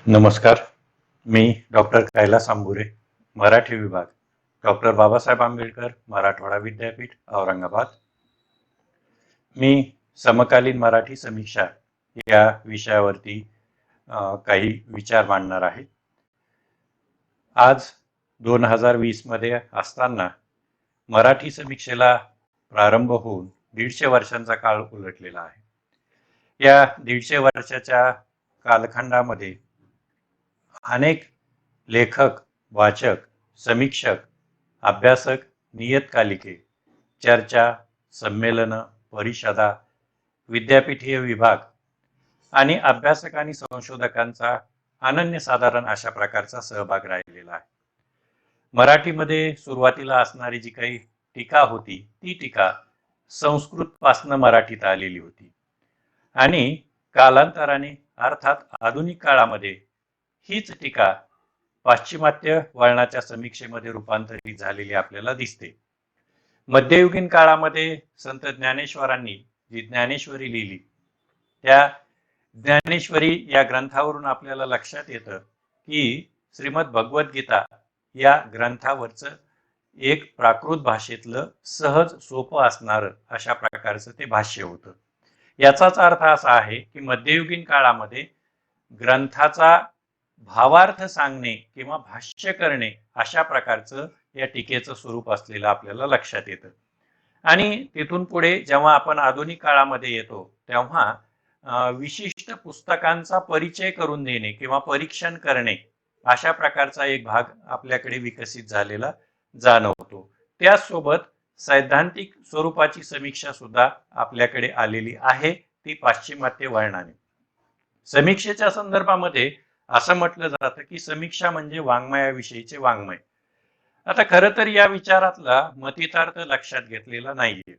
नमस्कार. मी डॉक्टर कैलास आंबुरे, मराठी विभाग, डॉक्टर बाबासाहेब आंबेडकर मराठवाडा विद्यापीठ, औरंगाबाद. मी समकालीन मराठी समीक्षा या विषयावरती काही विचार मांडणार आहे. आज 2020 मध्ये असताना मराठी समीक्षेला प्रारंभ होऊन 150 वर्षांचा काळ उलटलेला आहे. या 150 वर्षाच्या कालखंडामध्ये अनेक लेखक, वाचक, समीक्षक, अभ्यासक, नियतकालिके, चर्चा, संमेलन, परिषदा, विद्यापीठीय विभाग आणि अभ्यासक आणि संशोधकांचा अनन्यसाधारण अशा प्रकारचा सहभाग राहिलेला आहे. मराठीमध्ये सुरुवातीला असणारी जी काही टीका होती ती टीका संस्कृत पासून मराठीत आलेली होती आणि कालांतराने अर्थात आधुनिक काळामध्ये हीच टीका पाश्चिमात्य वळणाच्या समीक्षेमध्ये रूपांतरित झालेली आपल्याला दिसते. मध्ययुगीन काळामध्ये संत ज्ञानेश्वरांनी जी ज्ञानेश्वरी लिहिली त्या ज्ञानेश्वरी या ग्रंथावरून आपल्याला लक्षात येतं की श्रीमद भगवद्गीता या ग्रंथावरचं एक प्राकृत भाषेतलं सहज सोपं असणारं अशा प्रकारचं ते भाष्य होतं. याचाच अर्थ असा आहे की मध्ययुगीन काळामध्ये ग्रंथाचा भावार्थ सांगणे किंवा भाष्य करणे अशा प्रकारचं या टीकेचं स्वरूप असलेलं आपल्याला लक्षात येतं. आणि तिथून पुढे जेव्हा आपण आधुनिक काळामध्ये येतो तेव्हा विशिष्ट पुस्तकांचा परिचय करून देणे किंवा परीक्षण करणे अशा प्रकारचा एक भाग आपल्याकडे विकसित झालेला जाणवतो. त्याचसोबत सैद्धांतिक स्वरूपाची समीक्षा सुद्धा आपल्याकडे आलेली आहे, ती पाश्चिमात्य वळणाने. समीक्षेच्या संदर्भामध्ये असं म्हटलं जातं की समीक्षा म्हणजे वाङ्मयाविषयीचे वाङ्मय. आता खरं तर या विचारातला मतितार्थ लक्षात घेतलेला नाहीये.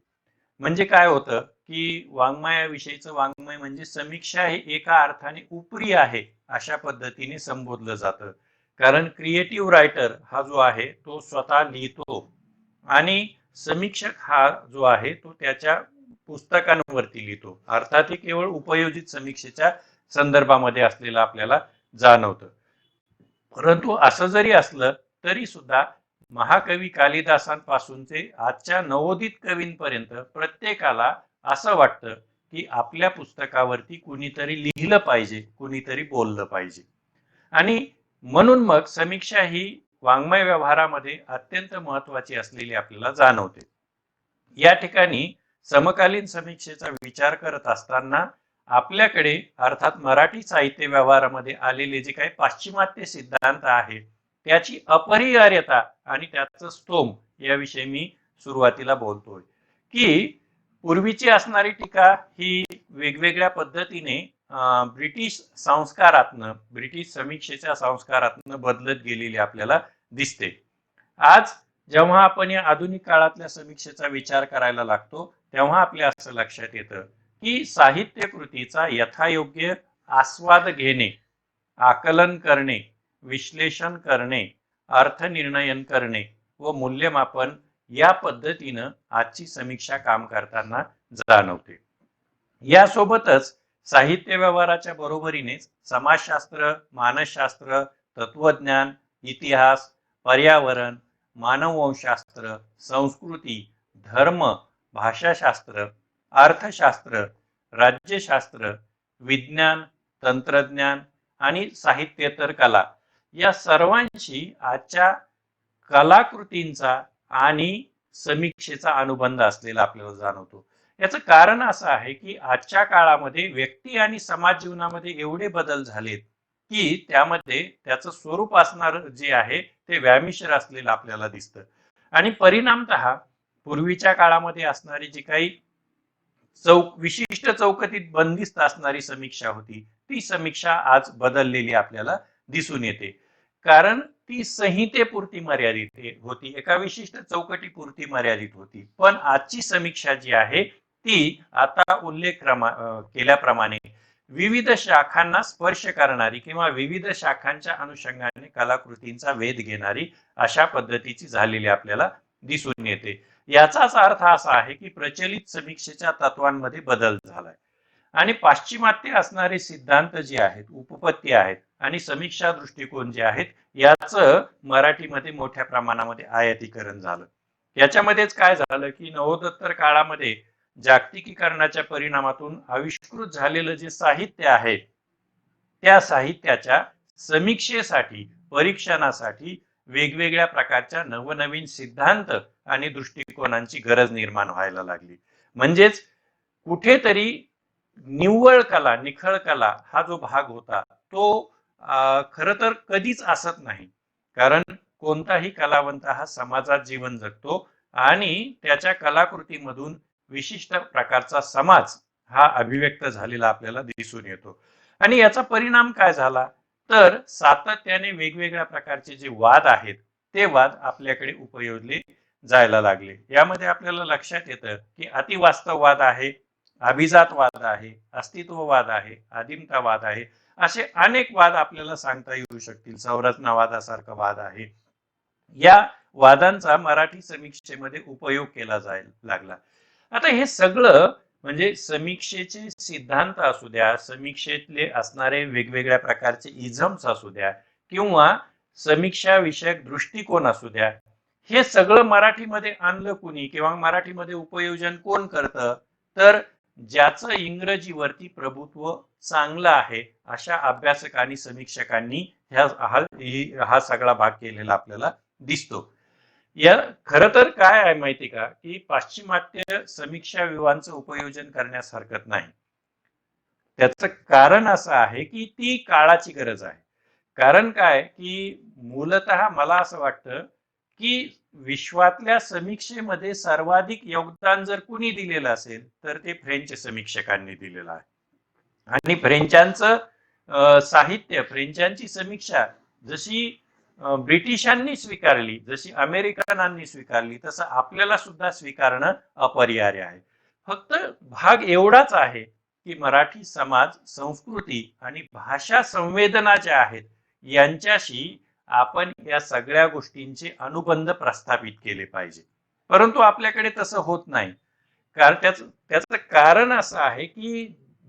म्हणजे काय होतं की वाङ्मयाविषयीचं वाङ्मय म्हणजे समीक्षा हे एका अर्थाने उपरी आहे अशा पद्धतीने संबोधलं जातं. कारण क्रिएटिव्ह रायटर हा जो आहे तो स्वतः लिहितो आणि समीक्षक हा जो आहे तो त्याच्या पुस्तकांवरती लिहितो. अर्थात हे केवळ उपयोजित समीक्षेच्या संदर्भामध्ये असलेलं आपल्याला जाणवतं. परंतु असं जरी असलं तरी सुद्धा महाकवी कालिदासांपासूनचे आजच्या नवोदित कवींपर्यंत प्रत्येकाला असं वाटतं की आपल्या पुस्तकावरती कुणीतरी लिहिलं पाहिजे, कुणीतरी बोललं पाहिजे. आणि म्हणून मग समीक्षा ही वाङ्मय व्यवहारामध्ये अत्यंत महत्वाची असलेली आपल्याला जाणवते. या ठिकाणी समकालीन समीक्षेचा विचार करत असताना आपल्याकडे अर्थात मराठी साहित्य व्यवहारामध्ये आलेले जे काही पाश्चिमात्य सिद्धांत आहे त्याची अपरिहार्यता आणि त्याचं स्तोम याविषयी मी सुरुवातीला बोलतोय की पूर्वीची असणारी टीका ही वेगवेगळ्या पद्धतीने ब्रिटिश संस्कारातनं, ब्रिटिश समीक्षेच्या संस्कारातनं बदलत गेलेली आपल्याला दिसते. आज जेव्हा आपण या आधुनिक काळातल्या समीक्षेचा विचार करायला लागतो तेव्हा आपल्या असं लक्षात येतं की साहित्य कृतीचा यथायोग्य आस्वाद घेणे, आकलन करणे, विश्लेषण करणे, अर्थनिर्णयन करणे व मूल्यमापन या पद्धतीनं आजची समीक्षा काम करताना जाणवते. यासोबतच साहित्य व्यवहाराच्या बरोबरीनेच समाजशास्त्र, मानसशास्त्र, तत्वज्ञान, इतिहास, पर्यावरण, मानववंशशास्त्र, संस्कृती, धर्म, भाषाशास्त्र, अर्थशास्त्र, राज्यशास्त्र, विज्ञान, तंत्रज्ञान आणि साहित्येतर कला या सर्वांशी आजच्या कलाकृतींचा आणि समीक्षेचा अनुबंध असलेला आपल्याला जाणवतो. याचं कारण असं आहे की आजच्या काळामध्ये व्यक्ती आणि समाज जीवनामध्ये एवढे बदल झालेत की त्यामध्ये त्याचं स्वरूप असणार जे आहे ते व्यामिश्र असलेलं आपल्याला दिसतं. आणि परिणामतः पूर्वीच्या काळामध्ये असणारी जी काही विशिष्ट चौकटीत बंदिस्त असणारी समीक्षा होती ती समीक्षा आज बदललेली आपल्याला दिसून येते. कारण ती संहितेपुरती मर्यादित होती, एका विशिष्ट चौकटीपुरती मर्यादित होती. पण आजची समीक्षा जी आहे ती आता उल्लेख केल्याप्रमाणे विविध शाखांना स्पर्श करणारी किंवा विविध शाखांच्या अनुषंगाने कलाकृतींचा वेध घेणारी अशा पद्धतीची झालेली आपल्याला दिसून येते. याचाच अर्थ असा आहे की प्रचलित समीक्षेच्या तत्वांमध्ये बदल झालाय. आणि पाश्चिमात्य असणारे सिद्धांत जे आहेत, उपपत्ती आहेत आणि समीक्षा दृष्टिकोन जे आहेत, याचं मराठीमध्ये मोठ्या प्रमाणामध्ये आयातीकरण झालं. याच्यामध्येच काय झालं की नवोत्तर काळामध्ये जागतिकीकरणाच्या परिणामातून आविष्कृत झालेलं जे साहित्य आहे, त्या साहित्याच्या समीक्षेसाठी, परीक्षणासाठी वेगवेगळ्या प्रकारच्या नवनवीन सिद्धांत आणि दृष्टिकोनांची गरज निर्माण व्हायला लागली. म्हणजेच कुठेतरी निव्वळ कला, निखळ कला हा जो भाग होता तो खर तर कधीच असत नाही. कारण कोणताही कलावंत हा समाजात जीवन जगतो आणि त्याच्या कलाकृतीमधून विशिष्ट प्रकारचा समाज हा अभिव्यक्त झालेला आपल्याला दिसून येतो. आणि याचा परिणाम काय झाला तर सातत्याने वेगवेगळ्या प्रकारचे जे वाद आहेत ते वाद आपल्याकडे उपयोजले जायला लागले. यामध्ये आपल्याला लक्षात येतं की अतिवास्तववाद आहे, अभिजातवाद आहे, अस्तित्ववाद आहे, आदिमतावाद आहे, असे अनेक वाद आपल्याला सांगता येऊ शकतील. संरचनावादासारखा वाद आहे. या वादांचा मराठी समीक्षेमध्ये उपयोग केला जायला लागला. आता हे सगळं म्हणजे समीक्षेचे सिद्धांत असू द्या, समीक्षेतले असणारे वेगवेगळ्या प्रकारचे इझम्स असू द्या किंवा समीक्षा विषयक दृष्टिकोन असू द्या, हे सगळं मराठीमध्ये आणलं कुणी किंवा मराठीमध्ये उपयोजन कोण करतं तर ज्याचं इंग्रजीवरती प्रभुत्व चांगलं आहे अशा अभ्यासकांनी, समीक्षकांनी हा सगळा भाग केलेला आपल्याला दिसतो. या खर तर काय आहे माहिती का की पाश्चिमात्य समीक्षा विवांचं उपयोजन करण्यास हरकत नाही. त्याचं कारण असं आहे की ती काळाची गरज आहे. कारण काय की मूलतः मला असं वाटतं की विश्वातल्या समीक्षेमध्ये सर्वाधिक योगदान जर कुणी दिलेलं असेल तर ते फ्रेंच समीक्षकांनी दिलेलं आहे. आणि फ्रेंचांचं साहित्य, फ्रेंचांची समीक्षा जशी ब्रिटिशांनी स्वीकारली, जशी अमेरिकनांनी स्वीकारली, तसं आपल्याला सुद्धा स्वीकारणं अपरिहार्य आहे. फक्त भाग एवढाच आहे की मराठी समाज, संस्कृती आणि भाषा संवेदना ज्या आहेत यांच्याशी आपण या सगळ्या गोष्टींचे अनुबंध प्रस्थापित केले पाहिजे. परंतु आपल्याकडे तसं होत नाही. कारण त्याचं कारण असं आहे की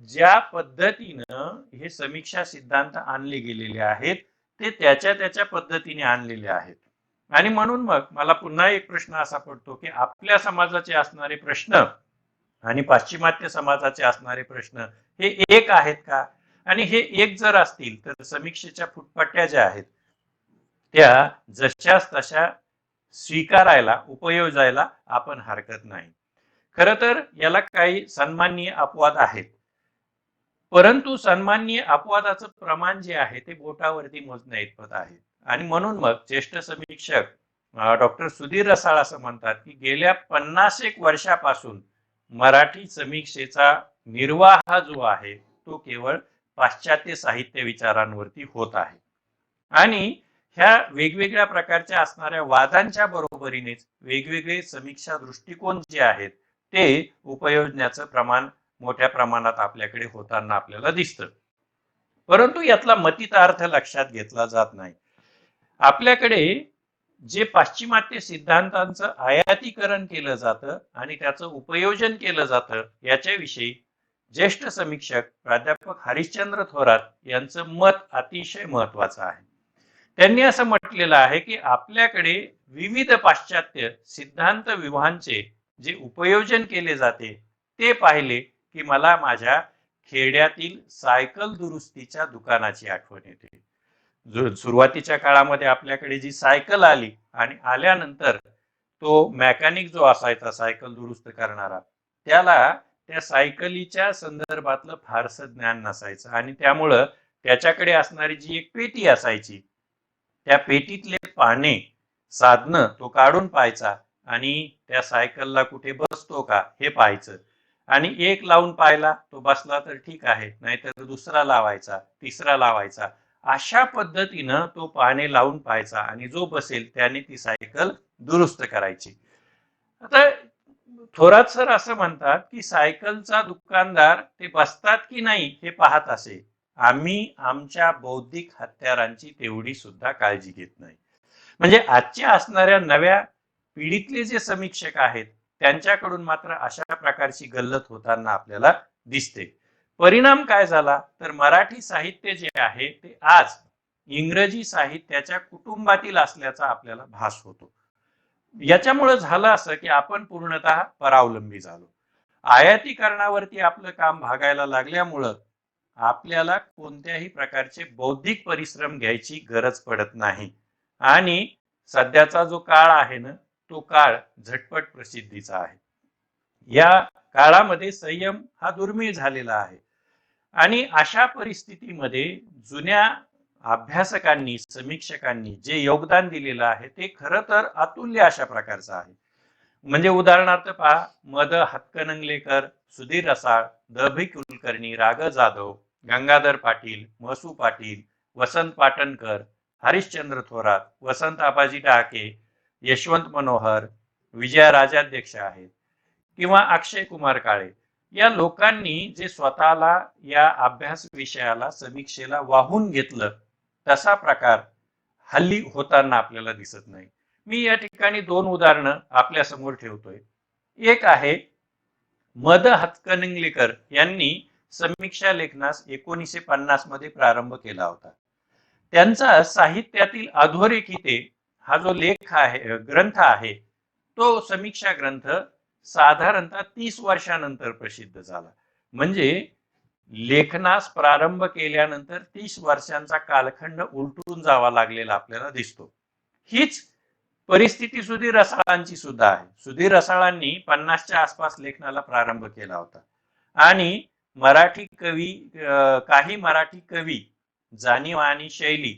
ज्या पद्धतीनं हे समीक्षा सिद्धांत आणले गेलेले आहेत ते त्याच्या पद्धतीने आणलेले आहेत. आणि म्हणून मग मला पुन्हा एक प्रश्न असा पडतो की आपल्या समाजाचे असणारे प्रश्न आणि पाश्चिमात्य समाजाचे असणारे प्रश्न हे एक आहेत का? आणि हे एक जर असतील तर समीक्षेच्या फुटपट्ट्या ज्या आहेत त्या जशाच तशा स्वीकारायला, उपयोजायला आपण हरकत नाही. खर तर याला काही सन्माननीय अपवाद आहेत, परंतु सन्माननीय अपवादाचं प्रमाण जे आहे ते बोटावरती मोजण्या इतपत आहे. आणि म्हणून मग ज्येष्ठ समीक्षक डॉक्टर सुधीर रसाळ असं म्हणतात की गेल्या 50 वर्षापासून मराठी समीक्षेचा निर्वाह जो आहे तो केवळ पाश्चात्य साहित्य विचारांवरती होत आहे. आणि ह्या वेगवेगळ्या प्रकारच्या असणाऱ्या वादांच्या बरोबरीनेच वेगवेगळे समीक्षा दृष्टिकोन जे आहेत ते उपयोजण्याचं प्रमाण मोठ्या प्रमाणात आपल्याकडे होताना आपल्याला दिसतं. परंतु यातला मतितार्थ लक्षात घेतला जात नाही. आपल्याकडे जे पाश्चिमात्य सिद्धांतांचं आयातीकरण केलं जातं आणि त्याचं उपयोजन केलं जातं याच्याविषयी ज्येष्ठ समीक्षक प्राध्यापक हरिश्चंद्र थोरात यांचं मत अतिशय महत्वाचं आहे. त्यांनी असं म्हटलेलं आहे की आपल्याकडे विविध पाश्चात्य सिद्धांत विवाहांचे जे उपयोजन केले जाते ते पाहिले की मला माझ्या खेड्यातील सायकल दुरुस्तीच्या दुकानाची आठवण येते. सुरुवातीच्या काळामध्ये आपल्याकडे जी सायकल आली आणि आल्यानंतर तो मेकॅनिक जो असायचा सायकल दुरुस्त करणारा, त्याला त्या सायकलीच्या संदर्भातलं फारसं ज्ञान नसायचं आणि त्यामुळं त्याच्याकडे असणारी जी एक पेटी असायची त्या पेटीतले पाने, साधनं तो काढून पाहायचा आणि त्या सायकलला कुठे बसतो का हे पाहायचं. आणि एक लावून पाहिला तो बसला तर ठीक आहे, नाहीतर दुसरा लावायचा, तिसरा लावायचा. अशा पद्धतीनं तो पाने लावून पाहायचा आणि जो बसेल त्याने ती सायकल दुरुस्त करायची. आता थोरात सर असं म्हणतात की सायकलचा दुकानदार ते बसतात की नाही हे पाहत असे, आम्ही आमच्या बौद्धिक हत्यारांची तेवढी सुद्धा काळजी घेत नाही. म्हणजे आजच्या असणाऱ्या नव्या पिढीतले जे समीक्षक आहेत त्यांच्याकडून मात्र अशा प्रकारची गल्लत होताना आपल्याला दिसते. परिणाम काय झाला तर मराठी साहित्य जे आहे ते आज इंग्रजी साहित्याच्या कुटुंबातील असल्याचा आपल्याला भास होतो. याच्यामुळे झालं असं की आपण पूर्णतः परावलंबी झालो. आयातीकरणावरती आपलं काम भागायला लागल्यामुळं आपल्याला कोणत्याही प्रकारचे बौद्धिक परिश्रम घ्यायची गरज पडत नाही आणि सध्याचा जो काळ आहे ना तो काळ झटपट प्रसिद्धीचा आहे. या काळामध्ये संयम हा दुर्मिळ झालेला आहे आणि अशा परिस्थितीमध्ये जुन्या अभ्यासकांनी समीक्षकांनी जे योगदान दिलेलं आहे ते खरं तर अतुल्य अशा प्रकारचं आहे. म्हणजे उदाहरणार्थ पहा, मद हातकणंगलेकर, सुधीर रसाळ, द भि कुलकर्णी, राग जाधव, गंगाधर पाटील, महसू पाटील, वसंत पाटणकर, हरिश्चंद्र थोरात, वसंत आबाजी डहाके, यशवंत मनोहर, विजया राजाध्यक्ष आहेत किंवा अक्षय कुमार काळे, या लोकांनी जे स्वतःला या अभ्यास विषयाला समीक्षेला वाहून घेतलं तसा प्रकार हल्ली होताना आपल्याला दिसत नाही. मी या ठिकाणी दोन उदाहरणं आपल्या समोर ठेवतोय. एक आहे मद हातकणंगलेकर यांनी समीक्षा लेखनास 1950 मध्ये प्रारंभ केला होता. त्यांचा साहित्यातील अधोरेखिते हा जो लेख आहे ग्रंथ आहे तो समीक्षा ग्रंथ साधारणतः 30 वर्षानंतर प्रसिद्ध झाला. म्हणजे लेखनास प्रारंभ केल्यानंतर 30 वर्षांचा कालखंड उलटून जावा लागलेला आपल्याला दिसतो. हीच परिस्थिती सुधीर रसाळांची सुद्धा आहे. सुधीर रसाळांनी 50च्या आसपास लेखनाला प्रारंभ केला होता आणि मराठी कवी काही मराठी कवी जाणीव आणि शैली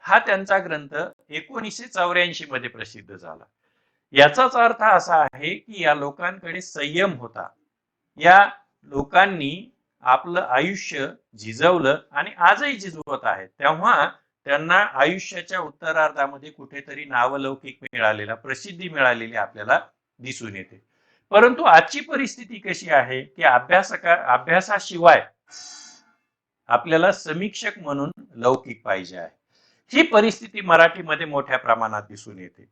हा त्यांचा ग्रंथ 1984 मध्ये प्रसिद्ध झाला. याचाच अर्थ असा आहे की या लोकांकडे संयम होता. या लोकांनी आपलं आयुष्य झिजवलं आणि आजही झिजवत आहेत. तेव्हा त्यांना आयुष्याच्या उत्तरार्धामध्ये कुठेतरी नावलौकिक मिळालेला, प्रसिद्धी मिळालेली आपल्याला दिसून येते. परंतु आजची परिस्थिती कशी आहे की अभ्यासाशिवाय आपल्याला समीक्षक म्हणून लौकिक पाहिजे आहे. ही परिस्थिती मराठीमध्ये मोठ्या प्रमाणात दिसून येते.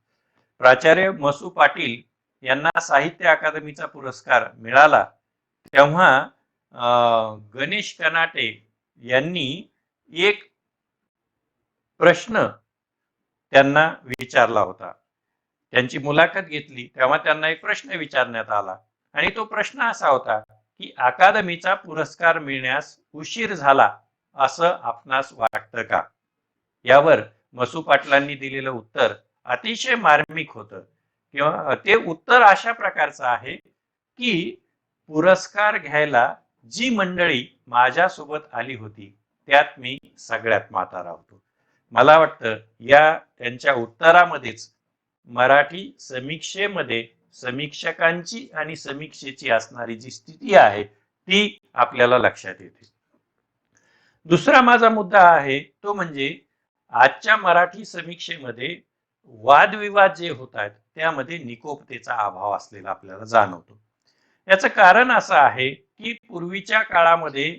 प्राचार्य महसू पाटील यांना साहित्य अकादमीचा पुरस्कार मिळाला तेव्हा गणेश कनाटे यांनी एक प्रश्न त्यांना विचारला होता. त्यांची मुलाखत घेतली तेव्हा त्यांना एक प्रश्न विचारण्यात आला आणि तो प्रश्न असा होता की अकादमीचा पुरस्कार मिळण्यास उशीर झाला असं आपणास वाटतं का? यावर महसू पाटलांनी दिलेलं उत्तर अतिशय मार्मिक होतं. किंवा ते उत्तर अशा प्रकारचं आहे की पुरस्कार घ्यायला जी मंडळी माझ्यासोबत आली होती त्यात मी सगळ्यात म्हातारा होतो. मला वाटतं या त्यांच्या उत्तरामध्येच मराठी समीक्षेमध्ये समीक्षकांची आणि समीक्षेची असणारी जी स्थिती आहे ती आपल्याला लक्षात येते. दुसरा माझा मुद्दा आहे तो म्हणजे आजच्या मराठी समीक्षेमध्ये वादविवाद जे होत आहेत त्यामध्ये निकोपतेचा अभाव असलेला आपल्याला जाणवतो. याचं कारण असं आहे की पूर्वीच्या काळामध्ये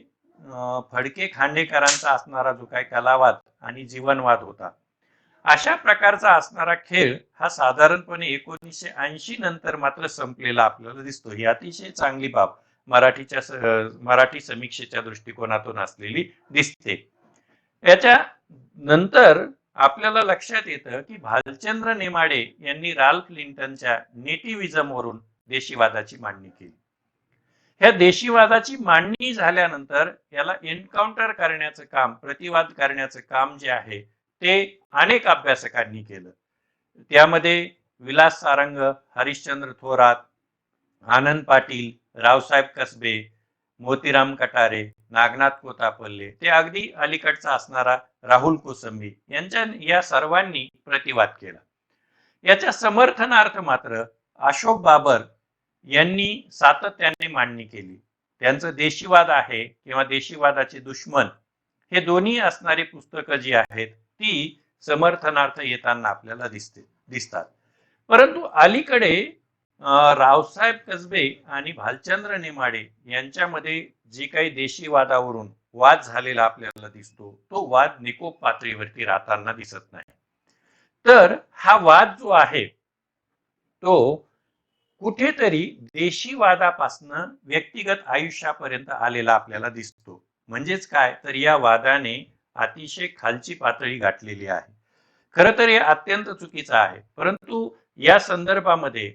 फडके खांडेकरांचा असणारा जो काही कलावाद आणि जीवनवाद होता अशा प्रकारचा असणारा खेळ हा साधारणपणे 1980 नंतर मात्र संपलेला आपल्याला दिसतो. ही अतिशय चांगली बाब मराठी समीक्षेच्या दृष्टिकोनातून असलेली दिसते. याच्या नंतर आपल्याला लक्षात येतं की भालचंद्र नेमाडे यांनी राल्फ लिंटनच्या नेटिव्हिजम वरून देशीवादाची मांडणी केली. ह्या देशीवादाची मांडणी झाल्यानंतर याला एन्काउंटर करण्याचं काम, प्रतिवाद करण्याचं काम जे आहे ते अनेक अभ्यासकांनी केलं. त्यामध्ये विलास सारंग, हरिश्चंद्र थोरात, आनंद पाटील, रावसाहेब कसबे, मोतीराम कटारे, नागनाथ कोतापल्ले, ते अगदी अलीकडचा असणारा राहुल कोसंबी या सर्वांनी प्रतिवाद केला. याच्या समर्थनार्थ मात्र अशोक बाबर यांनी सातत्याने मांडणी केली. त्यांचं देशीवाद आहे किंवा देशीवादाचे दुश्मन हे दोन्ही असणारी पुस्तकं जी आहेत ती समर्थनार्थ येताना आपल्याला दिसतात. परंतु अलीकडे रावसाहेब कसबे आणि भालचंद्र नेमाडे यांच्यामध्ये जे काही देशीवादावरून वाद झालेला आपल्याला दिसतो तो वाद निकोप पातळीवरती राहताना दिसत नाही. तर हा वाद जो आहे तो कुठेतरी देशीवादापासनं व्यक्तिगत आयुष्यापर्यंत आलेला आपल्याला दिसतो. म्हणजेच काय, तर या वादाने अतिशय खालची पातळी गाठलेली आहे. खरं तर हे अत्यंत चुकीचं आहे, परंतु या संदर्भामध्ये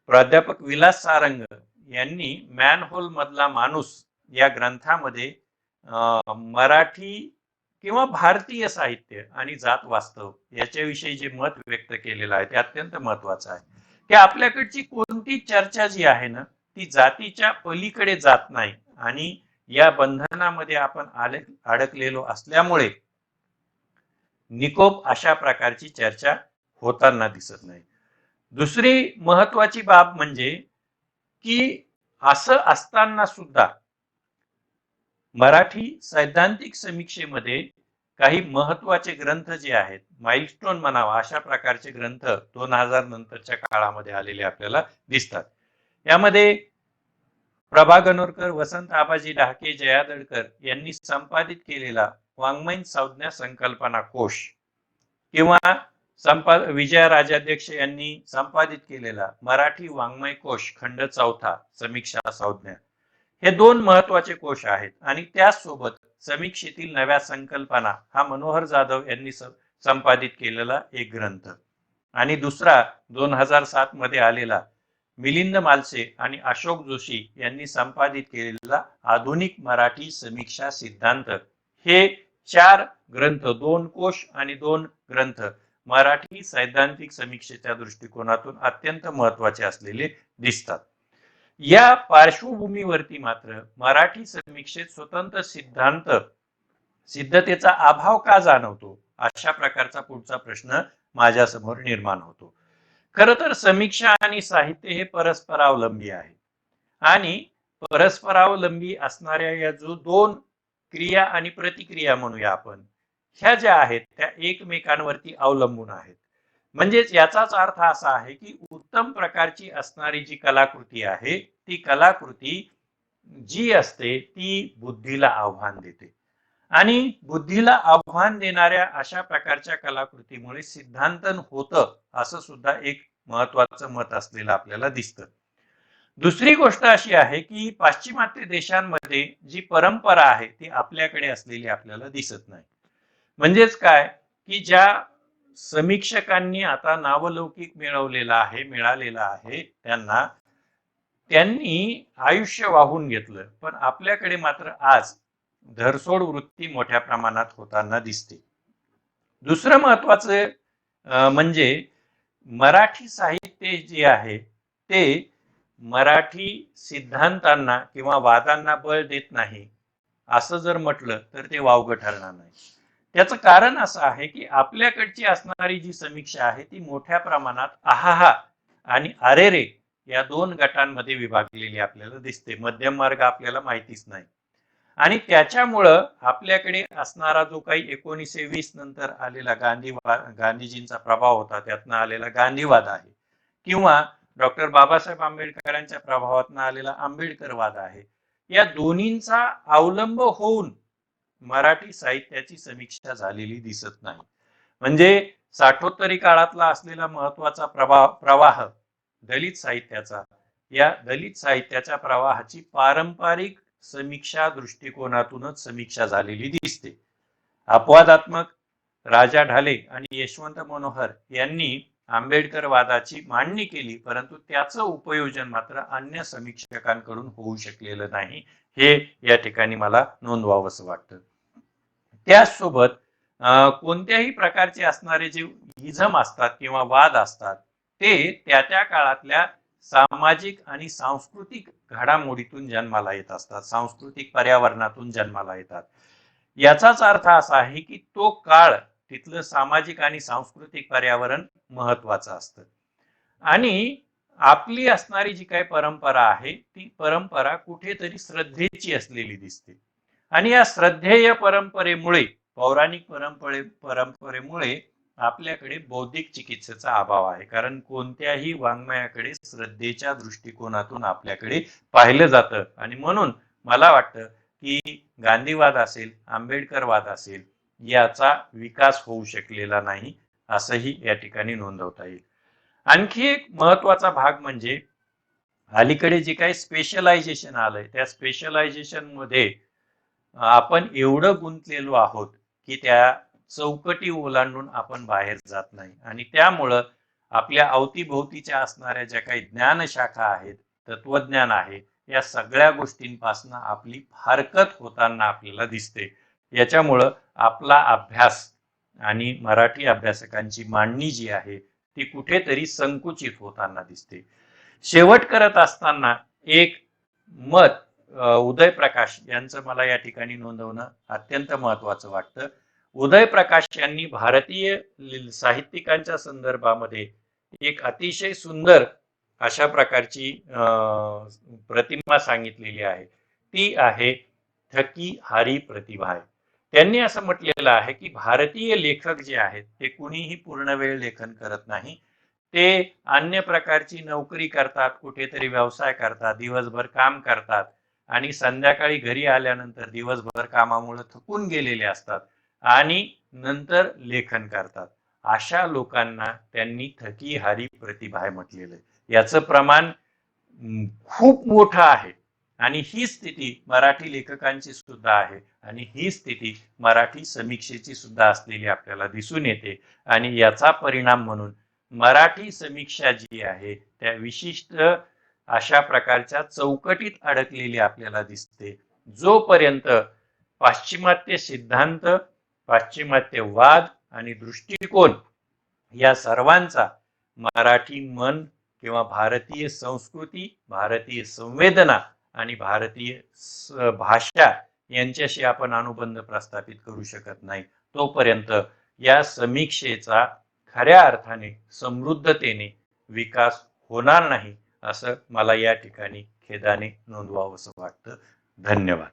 प्राध्यापक विलास सारंग यांनी मॅनहोल मधला माणूस या ग्रंथामध्ये मराठी किंवा भारतीय साहित्य आणि जात वास्तव याच्याविषयी जे मत व्यक्त केलेलं आहे ते अत्यंत महत्वाचं आहे, की आपल्याकडची कोणती चर्चा जी आहे ना ती जातीच्या पलीकडे जात नाही आणि या बंधनामध्ये आपण अडकलेलो असल्यामुळे निकोप अशा प्रकारची चर्चा होताना दिसत नाही. दुसरी महत्वाची बाब म्हणजे की असं असताना सुद्धा मराठी सैद्धांतिक समीक्षेमध्ये काही महत्वाचे ग्रंथ जे आहेत, माइलस्टोन म्हणावा अशा प्रकारचे ग्रंथ 2000 नंतरच्या काळामध्ये आलेले आपल्याला दिसतात. यामध्ये प्रभा गणोरकर, वसंत आबाजी डहाके, जया दडकर यांनी संपादित केलेला वाङ्मयीन संज्ञा संकल्पना कोश किंवा विजया राजाध्यक्ष यांनी संपादित केलेला मराठी वाङ्मय कोश खंड चौथा समीक्षा संज्ञा, हे दोन महत्वाचे कोश आहेत. आणि त्याचसोबत समीक्षेतील नव्या संकल्पना हा मनोहर जाधव यांनी संपादित केलेला एक ग्रंथ, आणि दुसरा 2007 मध्ये आलेला मिलिंद मालसे आणि अशोक जोशी यांनी संपादित केलेला आधुनिक मराठी समीक्षा सिद्धांत, हे चार ग्रंथ, दोन कोश आणि दोन ग्रंथ मराठी सैद्धांतिक समीक्षेच्या दृष्टिकोनातून अत्यंत महत्वाचे असलेले दिसतात. या पार्श्वभूमीवरती मात्र मराठी समीक्षेत स्वतंत्र सिद्धतेचा अभाव का जाणवतो, अशा प्रकारचा पुढचा प्रश्न माझ्यासमोर निर्माण होतो. खर तर समीक्षा आणि साहित्य हे परस्परावलंबी आहे आणि परस्परावलंबी असणाऱ्या या जो दोन क्रिया आणि प्रतिक्रिया म्हणूया आपण, ह्या ज्या आहेत त्या एकमेकांवरती अवलंबून आहेत. म्हणजेच याचाच अर्थ असा आहे की उत्तम प्रकारची असणारी जी कलाकृती आहे ती कलाकृती जी असते ती बुद्धीला आव्हान देते आणि बुद्धीला आव्हान देणाऱ्या अशा प्रकारच्या कलाकृतीमुळे सिद्धांतन होतं, असं सुद्धा एक महत्वाचं मत असलेलं आपल्याला दिसतं. दुसरी गोष्ट अशी आहे की पाश्चिमात्य देशांमध्ये जी परंपरा आहे ती आपल्याकडे असलेली आपल्याला दिसत नाही. म्हणजेच काय की ज्या समीक्षकांनी आता नावलौकिक मिळालेला आहे त्यांनी आयुष्य वाहून घेतलं, पण आपल्याकडे मात्र आज धरसोड वृत्ती मोठ्या प्रमाणात होताना दिसते. दुसरं महत्वाचं म्हणजे मराठी साहित्य जे आहे ते मराठी सिद्धांतांना किंवा वादांना बळ देत नाही असं जर म्हटलं तर ते वावगं ठरणार नाही. त्याचं कारण असं आहे की आपल्याकडची असणारी जी समीक्षा आहे ती मोठ्या प्रमाणात आहाहा आणि अरेरे या दोन गटांमध्ये विभागलेली आपल्याला दिसते. मध्यम मार्ग आपल्याला माहितीच नाही आणि त्याच्यामुळं आपल्याकडे असणारा जो काही 1920 नंतर आलेला गांधीजींचा प्रभाव होता, त्यातनं आलेला गांधीवाद आहे किंवा डॉक्टर बाबासाहेब आंबेडकरांच्या प्रभावातनं आलेला आंबेडकरवाद आहे, या दोन्हींचा अवलंब होऊन मराठी साहित्याची समीक्षा झालेली दिसत नाही. म्हणजे साठोत्तरी काळातला असलेला महत्वाचा प्रवाह दलित साहित्याचा, या दलित साहित्याच्या प्रवाहाची पारंपरिक समीक्षा दृष्टिकोनातूनच समीक्षा झालेली दिसते. अपवादात्मक राजा ढाले आणि यशवंत मनोहर यांनी आंबेडकरवादाची मांडणी केली, परंतु त्याचं उपयोजन मात्र अन्य समीक्षकांकडून होऊ शकलेलं नाही, हे या ठिकाणी मला नोंदवावंसं वाटतं. त्याचसोबत कोणत्याही प्रकारचे असणारे जे इझम असतात किंवा वाद असतात ते त्या काळातल्या सामाजिक आणि सांस्कृतिक घडामोडीतून जन्माला येत असतात, सांस्कृतिक पर्यावरणातून जन्माला येतात. याचाच अर्थ असा आहे की तो काळ, तिथलं सामाजिक आणि सांस्कृतिक पर्यावरण महत्वाचं असतं आणि आपली असणारी जी काही परंपरा आहे ती परंपरा कुठेतरी श्रद्धेची असलेली दिसते आणि या श्रद्धेय परंपरेमुळे, पौराणिक परंपरेमुळे आपल्याकडे बौद्धिक चिकित्सेचा अभाव आहे. कारण कोणत्याही वाङ्मयाकडे श्रद्धेच्या दृष्टिकोनातून आपल्याकडे पाहिलं जातं आणि म्हणून मला वाटतं की गांधीवाद असेल, आंबेडकरवाद असेल, याचा विकास होऊ शकलेला नाही असंही या ठिकाणी नोंदवता येईल. आणखी एक महत्वाचा भाग म्हणजे अलीकडे जे काही स्पेशलायझेशन आलंय त्या स्पेशलायझेशन मध्ये आपण एवढं गुंतलेलो आहोत की त्या चौकटी ओलांडून आपण बाहेर जात नाही आणि त्यामुळं आपल्या अवतीभोवतीच्या असणाऱ्या ज्या काही ज्ञानशाखा आहेत, तत्वज्ञान आहे, या सगळ्या गोष्टींपासून आपली फारकत होताना आपल्याला दिसते. याच्यामुळं आपला अभ्यास आणि मराठी अभ्यासकांची मांडणी जी आहे ती कुठेतरी संकुचित होताना दिसते. शेवट करत असताना एक मत उदय प्रकाश यांचं मला या ठिकाणी नोंदवणं अत्यंत महत्वाचं वाटतं. उदय प्रकाश यांनी भारतीय साहित्यिकांच्या संदर्भामध्ये एक अतिशय सुंदर अशा प्रकारची प्रतिमा सांगितलेली आहे. ती आहे थकी हारी प्रतिभा आहे. त्यांनी असं म्हटलेलं आहे की भारतीय लेखक जे आहेत ते कुणीही पूर्ण वेळ लेखन करत नाही. ते अन्य प्रकारची नोकरी करतात, कुठेतरी व्यवसाय करतात, दिवसभर काम करतात आणि संध्याकाळी घरी आल्यानंतर दिवसभर कामामुळे थकून गेलेले असतात आणि नंतर लेखन करतात. अशा लोकांना त्यांनी थकी हारी प्रतिभा म्हटलेलं आहे. याचं प्रमाण खूप मोठं आहे आणि ही स्थिती मराठी लेखकांची सुद्धा आहे आणि ही स्थिती मराठी समीक्षेची सुद्धा असलेली आपल्याला दिसून येते आणि याचा परिणाम म्हणून मराठी समीक्षा जी आहे त्या विशिष्ट अशा प्रकारच्या चौकटीत अडकलेली आपल्याला दिसते. जोपर्यंत पाश्चिमात्य सिद्धांत, पाश्चिमात्य वाद आणि दृष्टिकोन या सर्वांचा मराठी मन किंवा भारतीय संस्कृती, भारतीय संवेदना आणि भारतीय भाषा यांच्याशी आपण अनुबंध प्रस्थापित करू शकत नाही, तोपर्यंत या समीक्षेचा खऱ्या अर्थाने समृद्धतेने विकास होणार नाही, असं मला या ठिकाणी खेदाने नोंदवावंसं वाटतं. धन्यवाद.